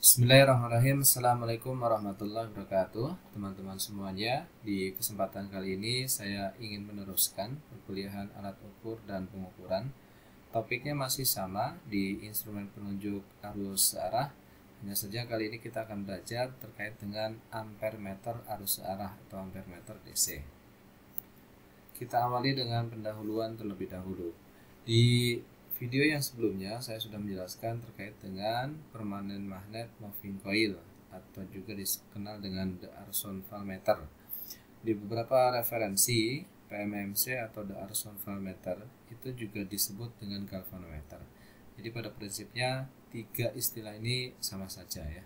Bismillahirrahmanirrahim. Assalamualaikum warahmatullahi wabarakatuh. Teman-teman semuanya, di kesempatan kali ini saya ingin meneruskan perkuliahan alat ukur dan pengukuran. Topiknya masih sama di instrumen penunjuk arus searah. Hanya saja kali ini kita akan belajar terkait dengan ampere meter arus searah atau ampere meter DC. Kita awali dengan pendahuluan terlebih dahulu. Di video yang sebelumnya saya sudah menjelaskan terkait dengan permanen magnet moving coil atau juga dikenal dengan D'Arson Voltmeter. Di beberapa referensi PMMC atau D'Arson Voltmeter itu juga disebut dengan galvanometer. Jadi pada prinsipnya tiga istilah ini sama saja ya.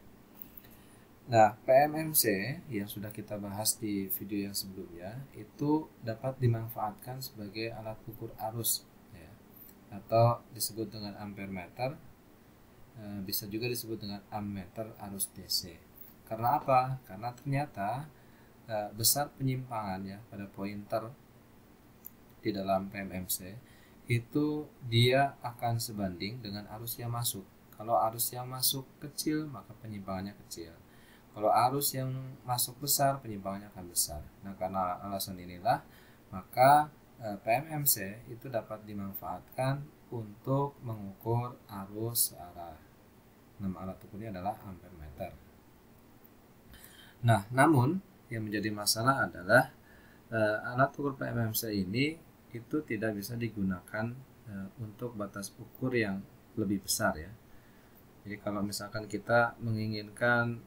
Nah, PMMC yang sudah kita bahas di video yang sebelumnya itu dapat dimanfaatkan sebagai alat ukur arus atau disebut dengan ampere meter, bisa juga disebut dengan ammeter arus DC. Karena apa? Karena ternyata besar penyimpangan ya pada pointer di dalam PMMC itu dia akan sebanding dengan arus yang masuk. Kalau arus yang masuk kecil maka penyimpangannya kecil. Kalau arus yang masuk besar penyimpangannya akan besar. Nah, karena alasan inilah maka PMMC itu dapat dimanfaatkan untuk mengukur arus searah. Nama alat ukurnya adalah ampere meter. Nah, namun yang menjadi masalah adalah alat ukur PMMC ini itu tidak bisa digunakan untuk batas ukur yang lebih besar ya. Jadi kalau misalkan kita menginginkan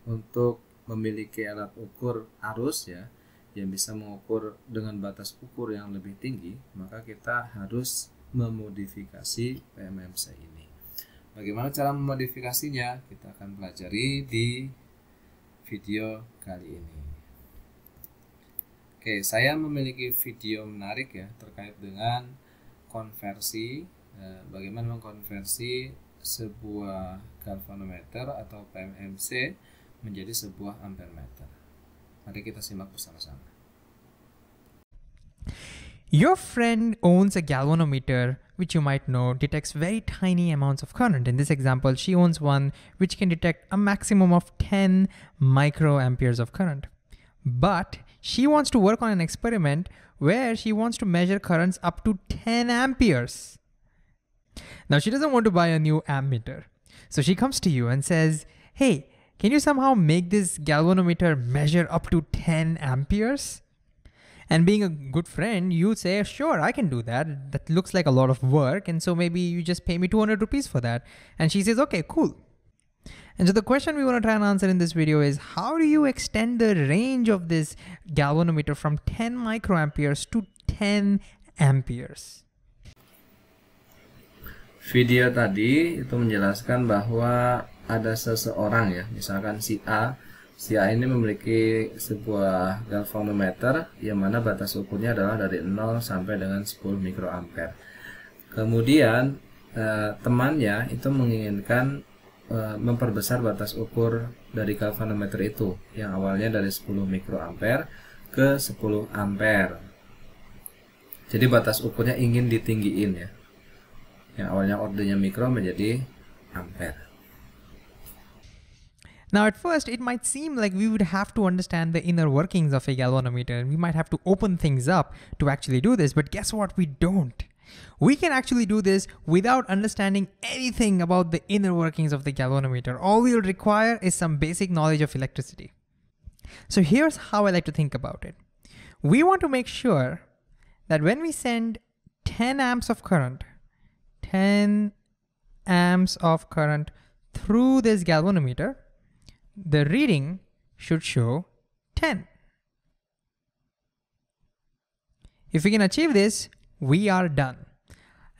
untuk memiliki alat ukur arus ya yang bisa mengukur dengan batas ukur yang lebih tinggi, maka kita harus memodifikasi PMMC ini. Bagaimana cara memodifikasinya? Kita akan pelajari di video kali ini. Oke, saya memiliki video menarik ya terkait dengan konversi, bagaimana mengkonversi sebuah galvanometer atau PMMC menjadi sebuah ampere meter. Mari kita simak bersama-sama. Your friend owns a galvanometer, which you might know detects very tiny amounts of current. In this example, she owns one which can detect a maximum of 10 microamperes of current. But she wants to work on an experiment where she wants to measure currents up to 10 amperes. Now, she doesn't want to buy a new ammeter. So she comes to you and says, hey, can you somehow make this galvanometer measure up to 10 amperes? And being a good friend, you say, sure, I can do that. That looks like a lot of work. And so maybe you just pay me 200 rupees for that. And she says, okay, cool. And so the question we want to try and answer in this video is, how do you extend the range of this galvanometer from 10 microamperes to 10 amperes? Video tadi itu menjelaskan bahwa ada seseorang ya, misalkan si A ini memiliki sebuah galvanometer yang mana batas ukurnya adalah dari 0 sampai dengan 10 mikroampere. Kemudian temannya itu menginginkan memperbesar batas ukur dari galvanometer itu yang awalnya dari 10 mikroampere ke 10 ampere. Jadi batas ukurnya ingin ditinggiin ya. Yang awalnya ordenya mikro menjadi ampere. Now, at first, it might seem like we would have to understand the inner workings of a galvanometer, and we might have to open things up to actually do this. But guess what? We don't. We can actually do this without understanding anything about the inner workings of the galvanometer. All we'll require is some basic knowledge of electricity. So here's how I like to think about it. We want to make sure that when we send 10 amps of current, 10 amps of current through this galvanometer, the reading should show 10. If we can achieve this, we are done.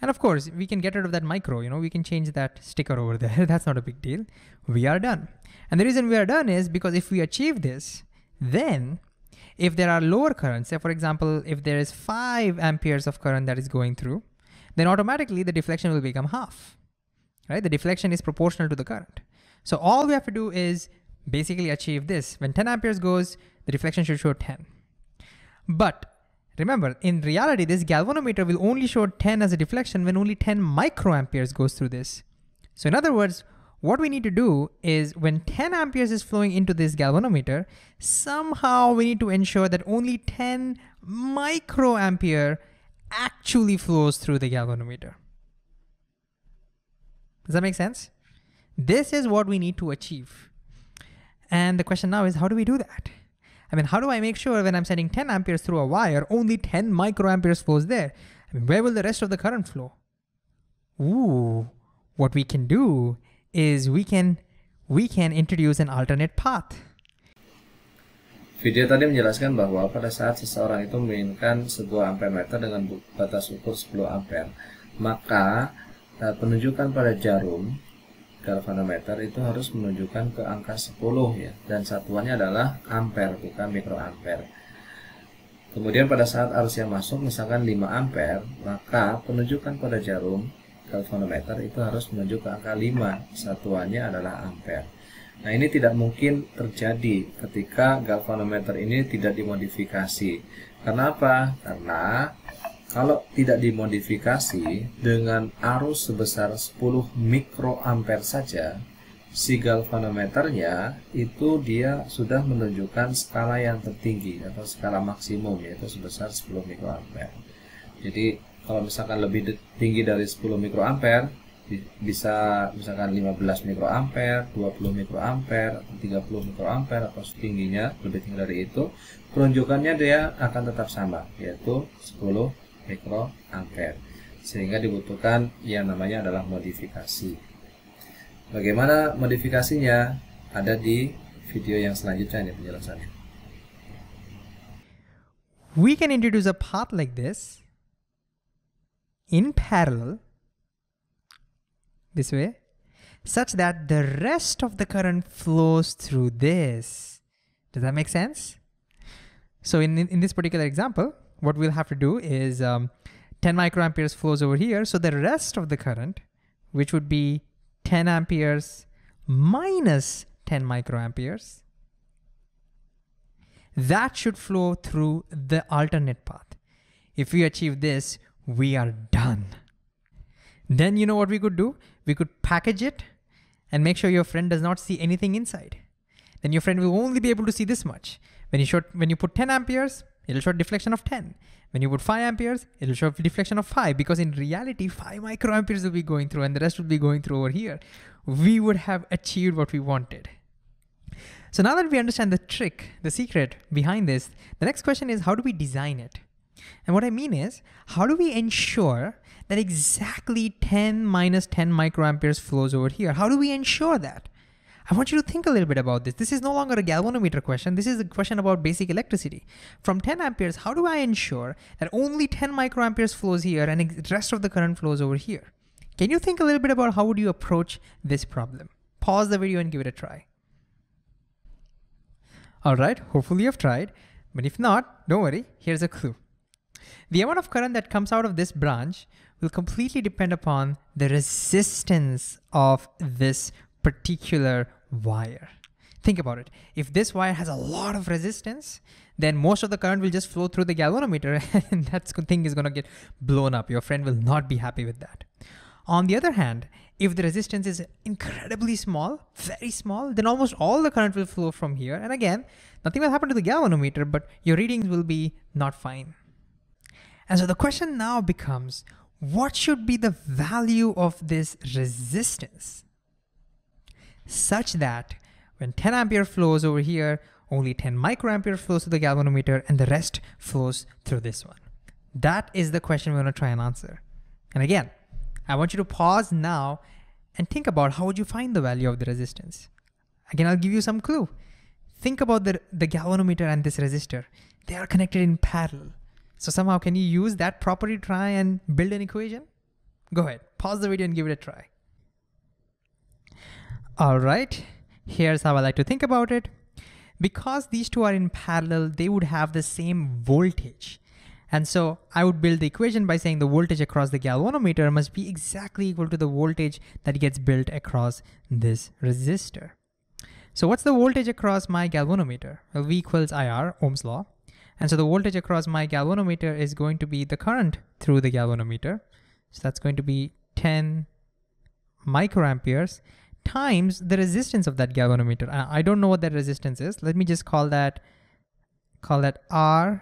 And of course, we can get rid of that micro, we can change that sticker over there. That's not a big deal. We are done. And the reason we are done is because if we achieve this, then if there are lower currents, say for example, if there is 5 amperes of current that is going through, then automatically the deflection will become half, right? The deflection is proportional to the current. So all we have to do is basically achieve this. When 10 amperes goes, the deflection should show 10. But remember, in reality, this galvanometer will only show 10 as a deflection when only 10 microamperes goes through this. So in other words, What we need to do is when 10 amperes is flowing into this galvanometer, somehow we need to ensure that only 10 microampere actually flows through the galvanometer. Does that make sense? This is what we need to achieve. And the question now is, how do we do that? I mean, how do I make sure when I'm sending 10 amperes through a wire, only 10 microamperes flows there? I mean, where will the rest of the current flow? Ooh, what we can do is we can introduce an alternate path. Video tadi menjelaskan bahwa pada saat seseorang itu menginginkan sebuah ampermeter dengan batas ukur 10 ampere, maka penunjukan pada jarum galvanometer itu harus menunjukkan ke angka 10 ya, dan satuannya adalah ampere bukan mikroampere. Kemudian pada saat arus yang masuk misalkan 5 ampere, maka penunjukan pada jarum galvanometer itu harus menuju ke angka 5, satuannya adalah ampere. Nah, ini tidak mungkin terjadi ketika galvanometer ini tidak dimodifikasi. Karena apa? Karena kalau tidak dimodifikasi dengan arus sebesar 10 mikroampere saja, si galvanometernya itu dia sudah menunjukkan skala yang tertinggi atau skala maksimum, yaitu sebesar 10 mikroampere. Jadi kalau misalkan lebih tinggi dari 10 mikroampere, bisa misalkan 15 mikroampere, 20 mikroampere, 30 mikroampere, atau tingginya lebih tinggi dari itu, penunjukannya dia akan tetap sama, yaitu 10 mikroampere. Sehingga dibutuhkan yang namanya adalah modifikasi. Bagaimana modifikasinya? Ada di video yang selanjutnya ini penjelasannya. We can introduce a path like this in parallel this way, such that the rest of the current flows through this. Does that make sense? So in this particular example, what we'll have to do is 10 microamperes flows over here. So the rest of the current, which would be 10 amperes minus 10 microamperes, that should flow through the alternate path. If we achieve this, we are done. Then you know what we could do? We could package it and make sure your friend does not see anything inside. Then your friend will only be able to see this much. When you put 10 amperes, it'll show deflection of 10. When you put 5 amperes, it'll show deflection of 5, because in reality, 5 microamperes will be going through and the rest will be going through over here. We would have achieved what we wanted. So now that we understand the trick, the secret behind this, the next question is, how do we design it? And what I mean is, how do we ensure that exactly 10 minus 10 microamperes flows over here? How do we ensure that? I want you to think a little bit about this. This is no longer a galvanometer question. This is a question about basic electricity. From 10 amperes, how do I ensure that only 10 microamperes flows here and the rest of the current flows over here? Can you think a little bit about how would you approach this problem? Pause the video and give it a try. All right, hopefully you've tried, but if not, don't worry, here's a clue. The amount of current that comes out of this branch will completely depend upon the resistance of this particular wire. Think about it. If this wire has a lot of resistance, then most of the current will just flow through the galvanometer and that thing is going to get blown up. Your friend will not be happy with that. On the other hand, if the resistance is incredibly small, very small, then almost all the current will flow from here. And again, nothing will happen to the galvanometer, but your readings will be not fine. And so the question now becomes, what should be the value of this resistance such that when 10 ampere flows over here, only 10 microampere flows to the galvanometer and the rest flows through this one? That is the question we're going to try and answer. And again, I want you to pause now and think about how would you find the value of the resistance. Again, I'll give you some clue. Think about the galvanometer and this resistor. They are connected in parallel. So somehow, can you use that property to try and build an equation? Go ahead, pause the video and give it a try. All right, here's how I like to think about it. Because these two are in parallel, they would have the same voltage. And so I would build the equation by saying the voltage across the galvanometer must be exactly equal to the voltage that gets built across this resistor. So what's the voltage across my galvanometer? Well, V equals IR, Ohm's law. And so the voltage across my galvanometer is going to be the current through the galvanometer. So that's going to be 10 microamperes times the resistance of that galvanometer. I don't know what that resistance is. Let me just call that RG.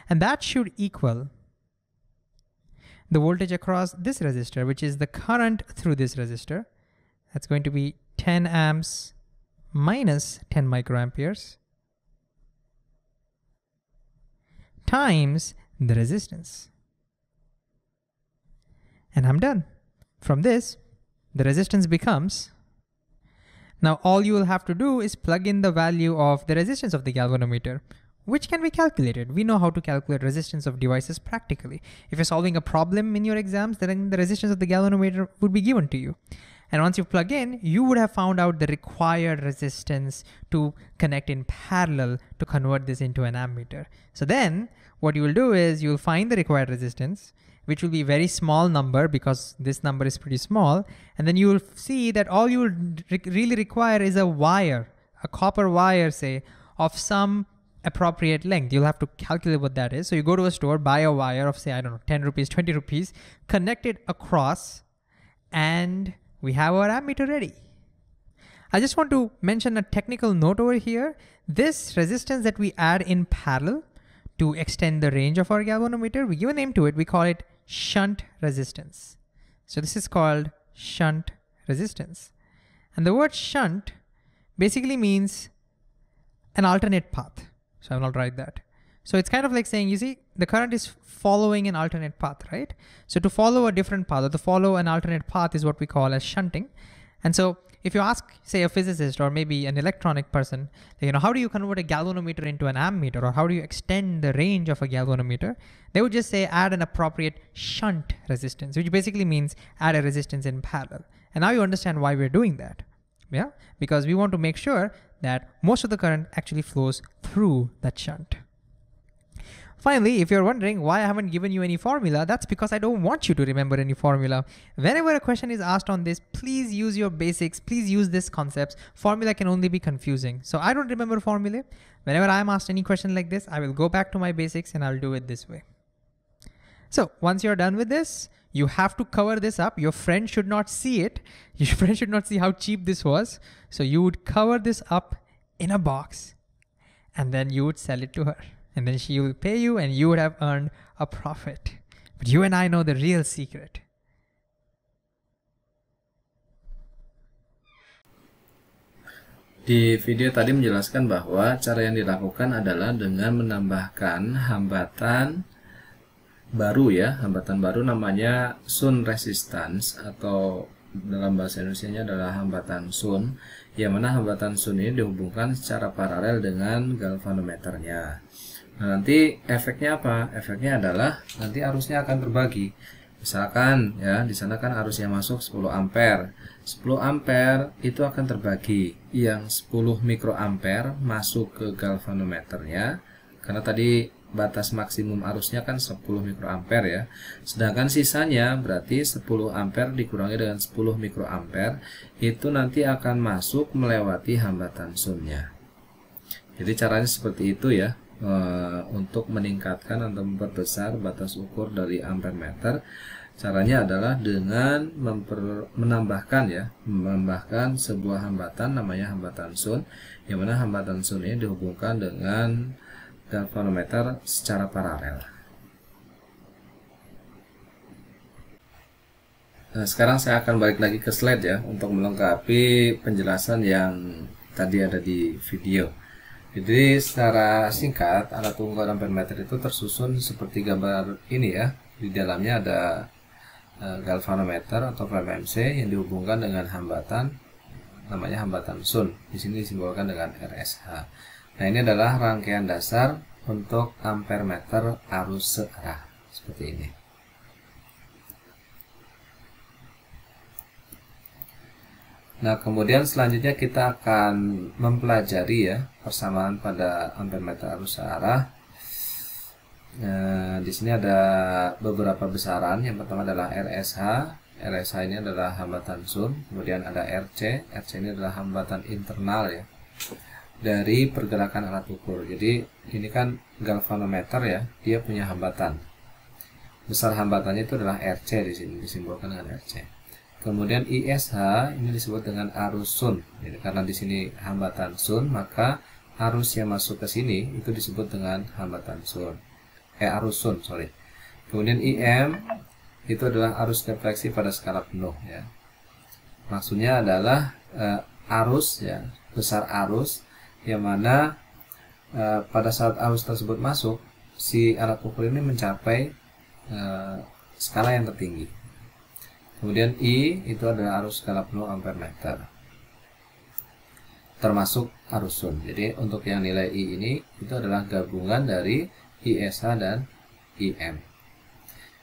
And that should equal the voltage across this resistor, which is the current through this resistor. That's going to be 10 amps minus 10 microamperes times the resistance. And I'm done. From this, the resistance becomes, now all you will have to do is plug in the value of the resistance of the galvanometer, which can be calculated. We know how to calculate resistance of devices practically. If you're solving a problem in your exams, then the resistance of the galvanometer would be given to you. And once you plug in, you would have found out the required resistance to connect in parallel to convert this into an ammeter. So then what you will do is you'll find the required resistance, which will be a very small number because this number is pretty small. And then you will see that all you will really require is a wire, a copper wire, say, of some appropriate length. You'll have to calculate what that is. So you go to a store, buy a wire of, say, I don't know, 10 rupees, 20 rupees, connect it across, and we have our ammeter ready. I just want to mention a technical note over here. This resistance that we add in parallel to extend the range of our galvanometer, we give a name to it. We call it shunt resistance. So this is called shunt resistance. And the word shunt basically means an alternate path. So I will not write that. So it's kind of like saying, you see, the current is following an alternate path, right? So to follow a different path or to follow an alternate path is what we call as shunting. And so if you ask, say, a physicist or maybe an electronic person, how do you convert a galvanometer into an ammeter, or how do you extend the range of a galvanometer? They would just say add an appropriate shunt resistance, which basically means add a resistance in parallel. And now you understand why we're doing that. Yeah, because we want to make sure that most of the current actually flows through that shunt. Finally, if you're wondering why I haven't given you any formula, that's because I don't want you to remember any formula. Whenever a question is asked on this, please use your basics, please use these concepts. Formula can only be confusing. So I don't remember formulae. Whenever I'm asked any question like this, I will go back to my basics and I'll do it this way. So once you're done with this, you have to cover this up. Your friend should not see it. Your friend should not see how cheap this was. So you would cover this up in a box and then you would sell it to her. And then she will pay you and you would have earned a profit. But you and I know the real secret. Di video tadi menjelaskan bahwa cara yang dilakukan adalah dengan menambahkan hambatan baru ya, hambatan baru namanya Shunt resistance, atau dalam bahasa Indonesianya adalah hambatan Shunt, yang mana hambatan Shunt ini dihubungkan secara paralel dengan galvanometernya. Nah, nanti efeknya apa? Efeknya adalah nanti arusnya akan terbagi. Misalkan ya, di sana kan arusnya masuk 10 ampere. 10 ampere itu akan terbagi. Yang 10 mikroampere masuk ke galvanometernya, karena tadi batas maksimum arusnya kan 10 mikroampere ya. Sedangkan sisanya berarti 10 ampere dikurangi dengan 10 mikroampere itu nanti akan masuk melewati hambatan Shunt-nya. Jadi caranya seperti itu ya. Untuk meningkatkan atau memperbesar batas ukur dari ampere meter, caranya adalah dengan menambahkan sebuah hambatan namanya hambatan Shunt, yang mana hambatan Shunt ini dihubungkan dengan galvanometer secara paralel. Nah, sekarang saya akan balik lagi ke slide ya untuk melengkapi penjelasan yang tadi ada di video. Jadi secara singkat, alat ukur ampere meter itu tersusun seperti gambar ini ya. Di dalamnya ada galvanometer atau PMMC yang dihubungkan dengan hambatan namanya hambatan Shunt. Di sini disimbolkan dengan RSH. Nah, ini adalah rangkaian dasar untuk ampere meter arus searah seperti ini. Nah, kemudian selanjutnya kita akan mempelajari ya persamaan pada ampere meter arus searah. Nah, di sini ada beberapa besaran. Yang pertama adalah RSH. RSH ini adalah hambatan Shunt. Kemudian ada RC. RC ini adalah hambatan internal ya dari pergerakan alat ukur. Jadi ini kan galvanometer ya, dia punya hambatan. Besar hambatannya itu adalah RC, di sini disimbolkan dengan RC. Kemudian ISH ini disebut dengan arus Sun. Jadi, karena di sini hambatan Sun, maka arus yang masuk ke sini itu disebut dengan hambatan Sun. Arus Sun, sorry. Kemudian IM itu adalah arus refleksi pada skala penuh ya. Maksudnya adalah arus ya, besar arus yang mana pada saat arus tersebut masuk, si alat ukur ini mencapai skala yang tertinggi. Kemudian I itu adalah arus skala penuh ampere meter, termasuk arus Sun. Jadi untuk yang nilai I ini itu adalah gabungan dari ISH dan IM.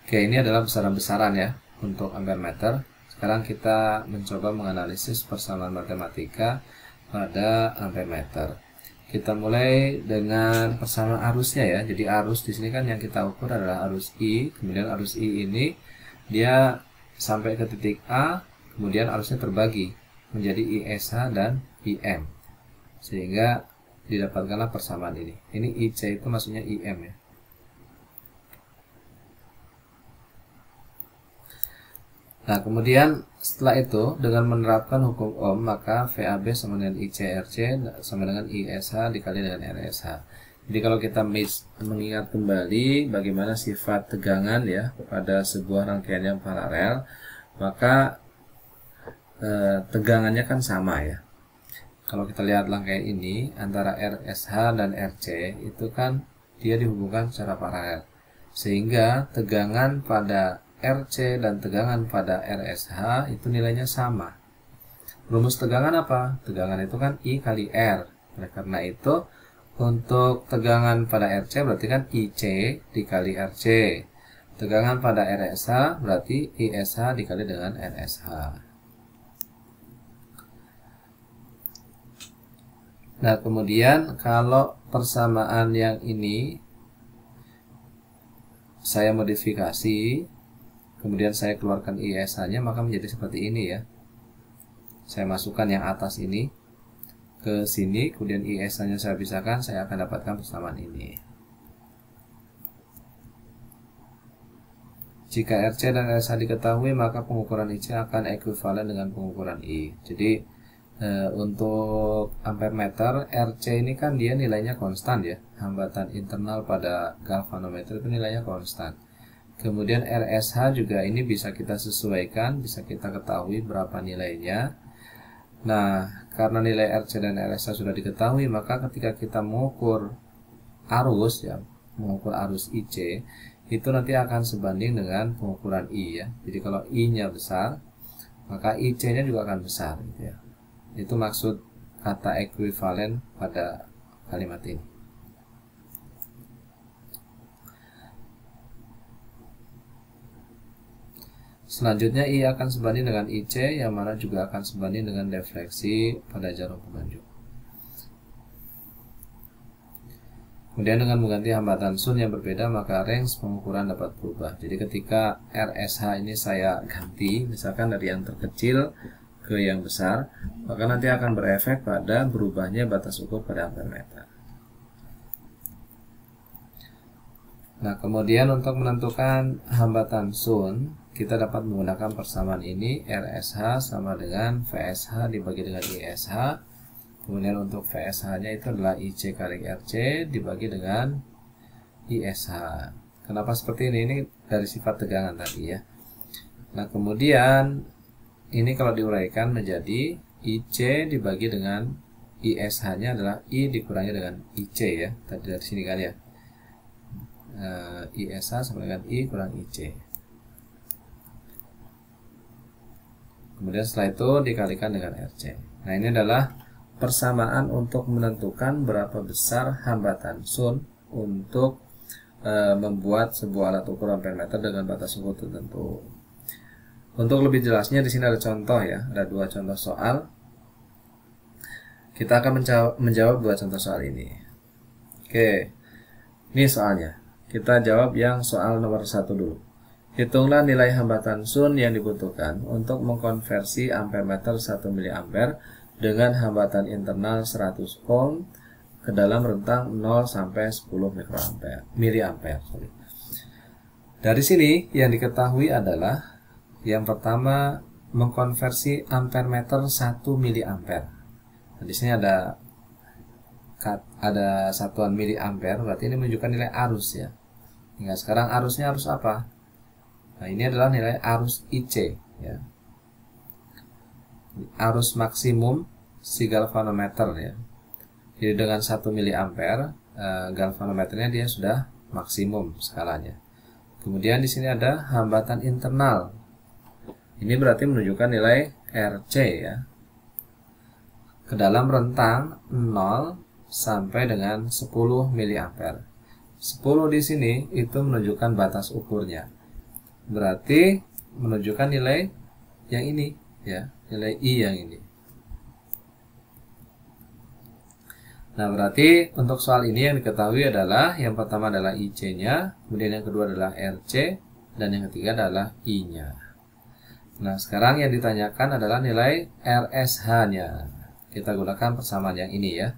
Oke, ini adalah besaran-besaran ya untuk ampere meter. Sekarang kita mencoba menganalisis persamaan matematika pada ampere meter. Kita mulai dengan persamaan arusnya ya. Jadi arus di sini kan yang kita ukur adalah arus I. Kemudian arus I ini dia sampai ke titik A, kemudian arusnya terbagi menjadi ISH dan IM, sehingga didapatkanlah persamaan ini. Ini IC itu maksudnya IM ya. Nah, kemudian setelah itu dengan menerapkan hukum Ohm, maka VAB sama dengan ICRC sama dengan ISH dikali dengan RSH. Jadi kalau kita mengingat kembali bagaimana sifat tegangan ya pada sebuah rangkaian yang paralel, maka tegangannya kan sama ya. Kalau kita lihat rangkaian ini antara RSH dan RC itu kan dia dihubungkan secara paralel, sehingga tegangan pada RC dan tegangan pada RSH itu nilainya sama. Rumus tegangan apa? Tegangan itu kan I kali R. Oleh karena itu untuk tegangan pada RC berarti kan IC dikali RC. Tegangan pada RSH berarti ISH dikali dengan RSH. Nah, kemudian kalau persamaan yang ini saya modifikasi, kemudian saya keluarkan ISH-nya, maka menjadi seperti ini ya. Saya masukkan yang atas ini ke sini, kemudian ISH-nya saya pisahkan, saya akan dapatkan persamaan ini. Jika RC dan RSH diketahui, maka pengukuran IC akan ekuivalen dengan pengukuran I. Jadi untuk ampere meter, RC ini kan dia nilainya konstan ya. Hambatan internal pada galvanometer itu nilainya konstan. Kemudian RSH juga ini bisa kita sesuaikan, bisa kita ketahui berapa nilainya. Nah, karena nilai RC dan RSH sudah diketahui, maka ketika kita mengukur arus ya, mengukur arus IC, itu nanti akan sebanding dengan pengukuran I ya. Jadi kalau I-nya besar, maka IC-nya juga akan besar gitu ya. Itu maksud kata ekuivalen pada kalimat ini. Selanjutnya I akan sebanding dengan IC, yang mana juga akan sebanding dengan defleksi pada jarum penunjuk. Kemudian dengan mengganti hambatan Sun yang berbeda, maka range pengukuran dapat berubah. Jadi ketika RSH ini saya ganti, misalkan dari yang terkecil ke yang besar, maka nanti akan berefek pada berubahnya batas ukur pada ampere meter. Nah, kemudian untuk menentukan hambatan Sun, kita dapat menggunakan persamaan ini, RSH sama dengan VSH dibagi dengan ISH. Kemudian untuk VSH-nya itu adalah IC kali RC dibagi dengan ISH. Kenapa seperti ini? Ini dari sifat tegangan tadi ya. Nah, kemudian ini kalau diuraikan menjadi IC dibagi dengan ISH-nya adalah I dikurangi dengan IC ya. Tadi dari sini kan ya. ISH sama dengan I kurang IC. Kemudian setelah itu dikalikan dengan RC. Nah, ini adalah persamaan untuk menentukan berapa besar hambatan Sun untuk membuat sebuah alat ukur ampere meter dengan batas ukur tertentu. Untuk lebih jelasnya di sini ada contoh ya, ada dua contoh soal. Kita akan menjawab dua contoh soal ini. Oke, ini soalnya. Kita jawab yang soal nomor 1 dulu. Hitunglah nilai hambatan Sun yang dibutuhkan untuk mengkonversi ampere meter 1 mA dengan hambatan internal 100 ohm ke dalam rentang 0 sampai 10 miliampere. Dari sini yang diketahui adalah yang pertama mengkonversi ampere meter 1 miliampere. Nah, di sini ada satuan miliampere, berarti ini menunjukkan nilai arus ya. Hingga sekarang arusnya arus apa? Nah, ini adalah nilai arus IC ya. Arus maksimum si galvanometer ya. Jadi dengan 1 miliampere galvanometernya dia sudah maksimum skalanya. Kemudian di sini ada hambatan internal. Ini berarti menunjukkan nilai RC ya. Ke dalam rentang 0 sampai dengan 10 miliampere. 10 di sini itu menunjukkan batas ukurnya. Berarti menunjukkan nilai yang ini ya, nilai I yang ini. Nah, berarti untuk soal ini yang diketahui adalah yang pertama adalah IC-nya, kemudian yang kedua adalah RC, dan yang ketiga adalah I-nya. Nah, sekarang yang ditanyakan adalah nilai RSH-nya. Kita gunakan persamaan yang ini ya.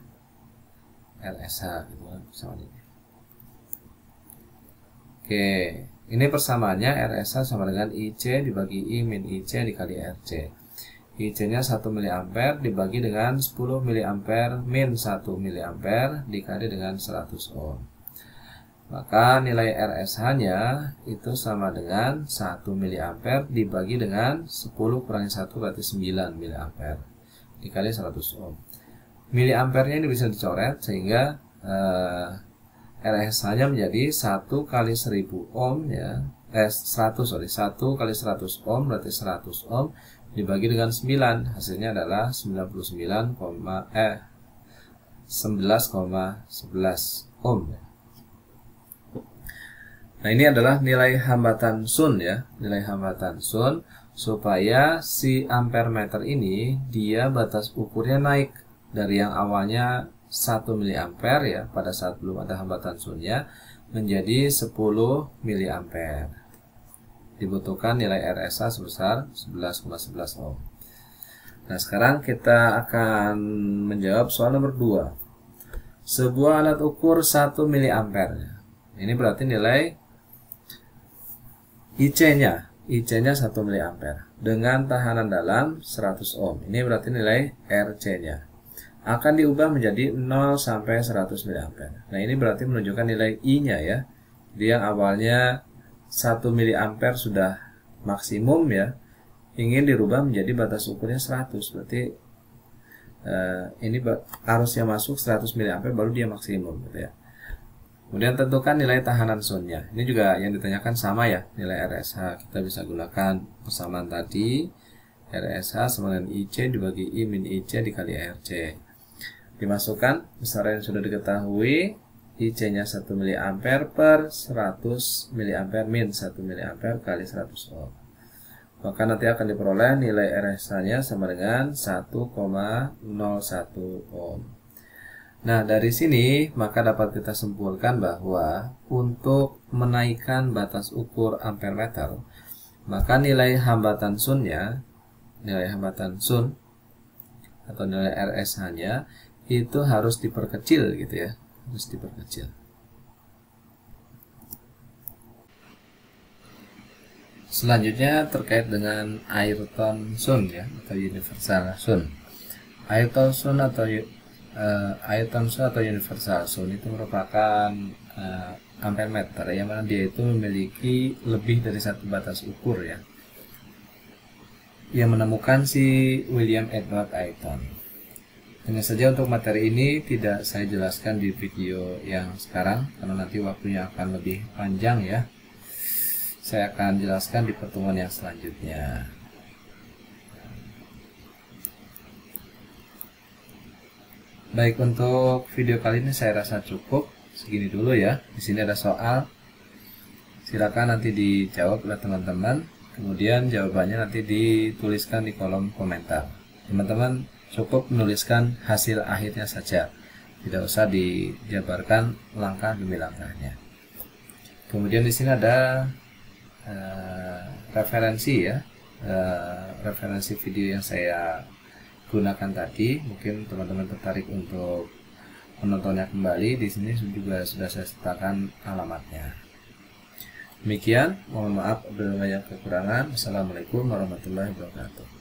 RSH gitu kan, persamaan ini. Oke, ini persamaannya RSH sama dengan IC dibagi I min IC dikali RC. IC-nya 1 miliampere dibagi dengan 10 miliampere min 1 miliampere dikali dengan 100 ohm. Maka nilai RSH-nya itu sama dengan 1 miliampere dibagi dengan 10 kurangi 1 berarti 9 miliampere dikali 100 ohm. Miliampernya ini bisa dicoret sehingga RSH-nya menjadi 1 kali 1000 ohm ya. 100 kali 100 ohm berarti 100 ohm dibagi dengan 9, hasilnya adalah 11,11 ohm. Nah, ini adalah nilai hambatan Sun ya, nilai hambatan Sun, supaya si ampere meter ini dia batas ukurnya naik dari yang awalnya 1 miliampere ya pada saat belum ada hambatan Sunnya menjadi 10 miliampere. Dibutuhkan nilai RSH sebesar 11,11 ohm. Nah, sekarang kita akan menjawab soal nomor 2. Sebuah alat ukur 1 miliampere. Ini berarti nilai IC-nya 1 miliampere dengan tahanan dalam 100 ohm. Ini berarti nilai RC-nya akan diubah menjadi 0 sampai 100 miliampere. Nah, ini berarti menunjukkan nilai I-nya ya. Dia yang awalnya 1 miliampere sudah maksimum ya, ingin dirubah menjadi batas ukurnya 100. Berarti ini arusnya masuk 100 miliampere baru dia maksimum gitu ya. Kemudian tentukan nilai tahanan Sun-nya. Ini juga yang ditanyakan sama ya, nilai RSH. Kita bisa gunakan persamaan tadi. RSH sama dengan IC dibagi I min IC dikali RC. Dimasukkan besaran yang sudah diketahui. IC-nya 1 miliampere per 100 miliampere min 1 miliampere kali 100 ohm. Maka nanti akan diperoleh nilai RSH-nya sama dengan 1,01 ohm. Nah, dari sini maka dapat kita simpulkan bahwa untuk menaikkan batas ukur ampere meter, maka nilai hambatan Sun-nya, nilai hambatan Sun atau nilai RSH-nya itu harus diperkecil gitu ya, harus diperkecil. Selanjutnya terkait dengan Ayrton Sun ya, atau universal Sun. Ayrton Sun atau universal Sun itu merupakan ampere meter yang mana dia itu memiliki lebih dari satu batas ukur ya, yang menemukan si William Edward Ayrton. Hanya saja untuk materi ini tidak saya jelaskan di video yang sekarang karena nanti waktunya akan lebih panjang ya. Saya akan jelaskan di pertemuan yang selanjutnya. Baik, untuk video kali ini saya rasa cukup segini dulu ya. Di sini ada soal, silakan nanti dijawab oleh teman-teman. Kemudian jawabannya nanti dituliskan di kolom komentar. Teman-teman cukup menuliskan hasil akhirnya saja, tidak usah dijabarkan langkah demi langkahnya. Kemudian di sini ada referensi ya, referensi video yang saya gunakan tadi. Mungkin teman-teman tertarik untuk menontonnya kembali. Di sini juga sudah saya sertakan alamatnya. Demikian, mohon maaf apabila banyak kekurangan. Assalamualaikum warahmatullahi wabarakatuh.